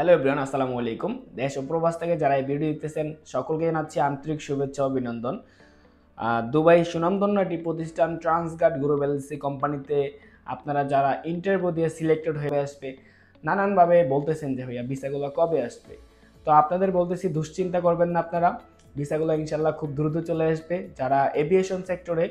Hello everyone, আসসালামু আলাইকুম। দেশ ও প্রবাস থেকে যারা এই ভিডিও দেখতেছেন সকলকে জানাচ্ছি আন্তরিক শুভেচ্ছা ও অভিনন্দন। দুবাই সুনামধন্য একটি প্রতিষ্ঠান ট্রান্সগার্ড গ্রুপ এলএলসি কোম্পানিতে আপনারা যারা ইন্টারভিউ দিয়ে সিলেক্টেড হয়ে আসবে, নানানভাবে বলতেছেন যে ভাইয়া ভিসাগুলো কবে আসবে। তো আপনাদের বলতেছি দুশ্চিন্তা করবেন না, আপনারা ভিসাগুলো ইনশাল্লাহ খুব দ্রুত চলে আসবে। যারা এভিয়েশন সেক্টরে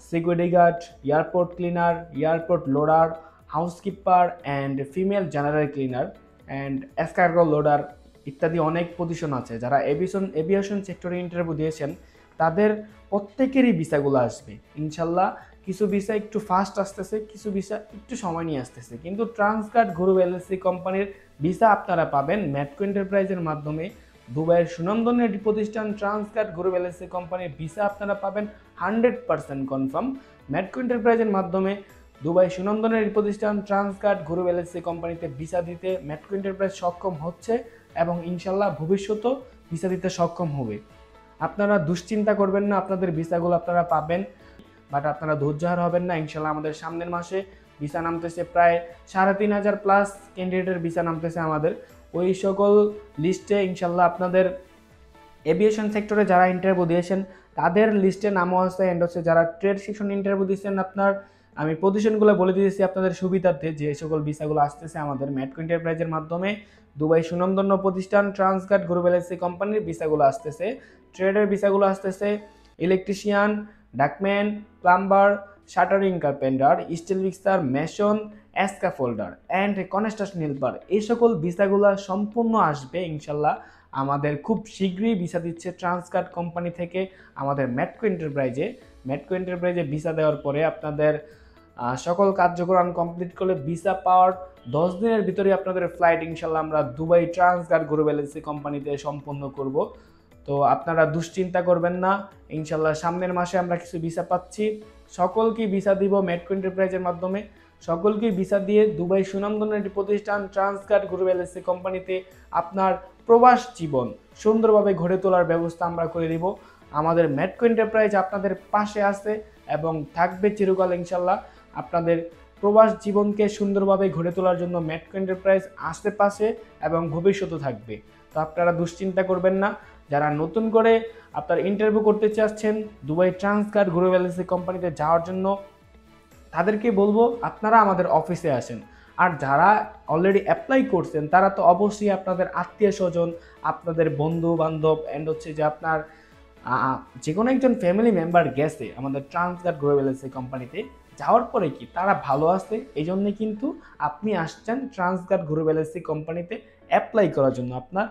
security guard, airport cleaner, airport loader, housekeeper and female general cleaner and এসকার্গো লোডার ইত্যাদি অনেক পজিশন আছে, যারা এভিয়েশন সেক্টরে ইন্টারভিউ দিয়েছেন তাদের প্রত্যেকেরই ভিসাগুলো আসবে ইনশাল্লাহ। কিছু ভিসা একটু ফাস্ট আসতেছে, কিছু ভিসা একটু সময় নিয়ে আসতেছে, কিন্তু ট্রান্সগার্ড গ্রুপ এলএলসি কোম্পানির ভিসা আপনারা পাবেন ম্যাটকো এন্টারপ্রাইজের মাধ্যমে। দুবাইয়ের সুনামধন্য একটি প্রতিষ্ঠান ট্রান্সগার্ড গ্রুপ এলএলসি কোম্পানির ভিসা আপনারা পাবেন 100% কনফার্ম ম্যাটকো এন্টারপ্রাইজের মাধ্যমে। দুবাই সুনামধন্য একটি প্রতিষ্ঠান ট্রান্সগার্ড গ্রুপ এলএলসি কোম্পানিতে ভিসা দিতে ম্যাটকো এন্টারপ্রাইজ সক্ষম হচ্ছে এবং ইনশাল্লাহ ভবিষ্যতেও ভিসা দিতে সক্ষম হবে। আপনারা দুশ্চিন্তা করবেন না, আপনাদের ভিসাগুলো আপনারা পাবেন, বাট আপনারা ধৈর্যহার হবেন না। ইনশাল্লাহ আমাদের সামনের মাসে ভিসা নামতেছে, প্রায় 3,500 প্লাস ক্যান্ডিডেটের ভিসা নামতেছে আমাদের। ওই সকল লিস্টে ইনশাল্লাহ আপনাদের এভিয়েশন সেক্টরে যারা ইন্টারভিউ দিয়েছেন তাদের লিস্টে নামও আছে, অ্যান্ড হচ্ছে যারা ট্রেড সেকশন ইন্টারভিউ দিয়েছেন আপনার আমি পজিশনগুলো বলে দিয়েছি আপনাদের সুবিধার্থে, যে সকল ভিসাগুলো আসতেছে আমাদের ম্যাটকো এন্টারপ্রাইজের মাধ্যমে। দুবাই সুনামধন্য প্রতিষ্ঠান ট্রান্সগার্ড গ্রুপ এলএলসি কোম্পানির ভিসাগুলো আসতেছে, ট্রেডের ভিসাগুলো আসতেছে electrician, ductman, plumber, shuttering carpenter, still fixer, mason, স্ক্যাফোল্ডার and construction helper. এই সকল ভিসাগুলো সম্পূর্ণ আসবে ইনশাল্লাহ। আমাদের খুব শীঘ্রই ভিসা দিচ্ছে ট্রান্সগার্ড কোম্পানি থেকে আমাদের ম্যাটকো এন্টারপ্রাইজে ভিসা দেওয়ার পরে আপনাদের সকল কার্যক্রম কমপ্লিট করলে ভিসা পাওয়ার 10 দিনের ভিতরে আপনাদের ফ্লাইট ইনশাল্লাহ আমরা দুবাই ট্রান্সগার্ড গ্রুপ এলএলসি কোম্পানিতে সম্পন্ন করব। তো আপনারা দুশ্চিন্তা করবেন না, ইনশাল্লাহ সামনের মাসে আমরা কিছু ভিসা পাচ্ছি, সকলকে ভিসা দিব ম্যাটকো এন্টারপ্রাইজের মাধ্যমে। সকলকে ভিসা দিয়ে দুবাই সুনামধন্য একটি প্রতিষ্ঠান ট্রান্সগার্ড গ্রুপ এলএলসি কোম্পানিতে আপনার প্রবাস জীবন সুন্দরভাবে গড়ে তোলার ব্যবস্থা আমরা করে দিব। আমাদের ম্যাটকো এন্টারপ্রাইজ আপনাদের পাশে আছে এবং থাকবে চিরকাল ইনশাল্লাহ। আপনাদের প্রবাস জীবনকে সুন্দরভাবে গড়ে তোলার জন্য ম্যাটকো এন্টারপ্রাইজ আশেপাশে এবং ভবিষ্যতে থাকবে। তো আপনারা দুশ্চিন্তা করবেন না। যারা নতুন করে আপনার ইন্টারভিউ করতে চাচ্ছেন দুবাই ট্রান্সগার্ড গ্রুপ এলএলসি কোম্পানিতে যাওয়ার জন্য, তাদেরকে বলবো আপনারা আমাদের অফিসে আসেন। আর যারা অলরেডি অ্যাপ্লাই করছেন তারা তো অবশ্যই আপনাদের আত্মীয় স্বজন, আপনাদের বন্ধু বান্ধব অ্যান্ড হচ্ছে যে আপনার যে কোনো একজন ফ্যামিলি মেম্বার গেছে আমাদের ট্রান্সগার্ড গ্রুপ এলএলসি কোম্পানিতে, যাওয়ার পরে কি তারা ভালো আছে, এই জন্যে কিন্তু আপনি আসছেন ট্রান্সগার্ড গ্রুপ এলএলসি কোম্পানিতে অ্যাপ্লাই করার জন্য। আপনার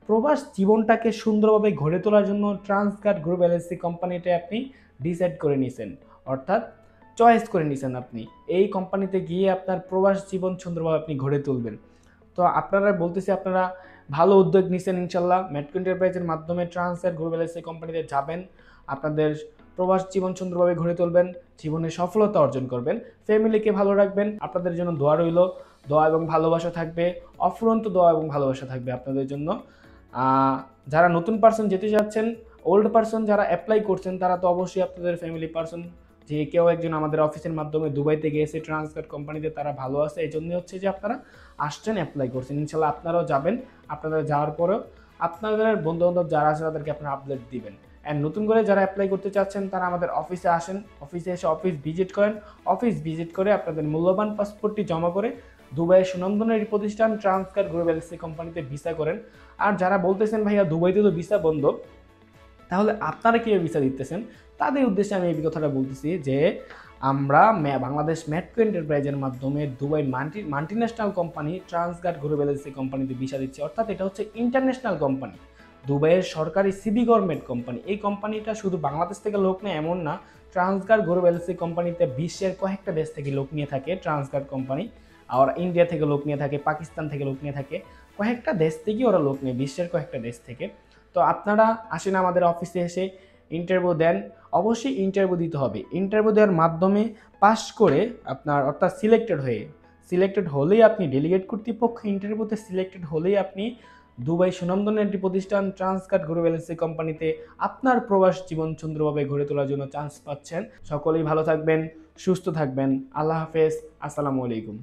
প্রবাস জীবনটাকে সুন্দরভাবে গড়ে তোলার জন্য ট্রান্সগার্ড গ্রুপ এলএলসি কোম্পানিতে আপনি ডিসাইড করে নিয়েছেন, অর্থাৎ চয়েস করে নিয়েছেন আপনি এই কোম্পানিতে গিয়ে আপনার প্রবাস জীবন সুন্দরভাবে আপনি গড়ে তুলবেন। তো আপনারা বলতেছি আপনারা ভালো উদ্যোগ নিয়েছেন ইনশাল্লাহ। ম্যাটকো এন্টারপ্রাইজের মাধ্যমে ট্রান্সগার্ড গ্রুপ এলএলসি কোম্পানিতে যাবেন, আপনাদের প্রবাস জীবন সুন্দরভাবে গড়ে তুলবেন, জীবনে সফলতা অর্জন করবেন, ফ্যামিলিকে ভালো রাখবেন। আপনাদের জন্য দোয়া রইল, দোয়া এবং ভালোবাসা থাকবে, অফুরন্ত দোয়া এবং ভালোবাসা থাকবে আপনাদের জন্য। যারা নতুন পার্সন যেতে যাচ্ছেন, ওল্ড পার্সন যারা অ্যাপ্লাই করছেন তারা তো অবশ্যই আপনাদের ফ্যামিলি পার্সন, যে কেউ একজন আমাদের অফিসের মাধ্যমে দুবাইতে গিয়েছে ট্রান্সগার্ড কোম্পানিতে, তারা ভালো আছে, এই জন্যই হচ্ছে যে আপনারা আসছেন, অ্যাপ্লাই করছেন। ইনশাল্লাহ আপনারাও যাবেন, আপনারা যাওয়ার পরেও আপনাদের বন্ধুবান্ধব যারা আছে তাদেরকে আপনারা আপডেট দিবেন। অ্যান্ড নতুন করে যারা অ্যাপ্লাই করতে চাচ্ছেন তারা আমাদের অফিসে আসেন, অফিসে এসে অফিস ভিজিট করেন, অফিস ভিজিট করে আপনাদের মূল্যবান পাসপোর্টটি জমা করে দুবাইয়ের সুনামধন্য একটি প্রতিষ্ঠান ট্রান্সগার্ড গ্রুপ এলএলসি কোম্পানিতে ভিসা করেন। আর যারা বলতেছেন ভাইয়া দুবাইতে তো ভিসা বন্ধ, তাহলে আপনারা কীভাবে ভিসা দিতেছেন, তাদের উদ্দেশ্যে আমি এই কথাটা বলতেছি যে আমরা বাংলাদেশ ম্যাটকো এন্টারপ্রাইজের মাধ্যমে Dubai multinational company Transguard group LLC কোম্পানিতে ভিসা দিচ্ছে, অর্থাৎ এটা হচ্ছে ইন্টারন্যাশনাল কোম্পানি, দুবাইয়ের সরকারি সিবি গভর্নমেন্ট কোম্পানি। এই কোম্পানিটা শুধু বাংলাদেশ থেকে লোক নেয় এমন না, ট্রান্সগার্ড গ্রুপ এলএলসি কোম্পানিতে বিশ্বের কয়েকটা দেশ থেকে লোক নিয়ে থাকে ট্রান্সগার্ড কোম্পানি। আর ইন্ডিয়া থেকে লোক নিয়ে থাকে, পাকিস্তান থেকে লোক নিয়ে থাকে, কয়েকটা দেশ থেকেই ওরা লোক নেয়, বিশ্বের কয়েকটা দেশ থেকে। তো আপনারা আসেন আমাদের অফিসে এসে ইন্টারভিউ দেন, অবশ্যই ইন্টারভিউ দিতে হবে। ইন্টারভিউ দেওয়ার মাধ্যমে পাস করে আপনার অর্থাৎ সিলেক্টেড হলেই আপনি ডেলিগেট কর্তৃপক্ষ ইন্টারভিউতে সিলেক্টেড হলেই আপনি দুবাই সুনামধন্য একটি প্রতিষ্ঠান ট্রান্সগার্ড গ্রুপ এলএলসি কোম্পানিতে আপনার প্রবাস জীবন সুন্দরভাবে গড়ে তোলার জন্য চান্স পাচ্ছেন। সকলেই ভালো থাকবেন, সুস্থ থাকবেন। আল্লাহ হাফেজ, আসসালামু আলাইকুম।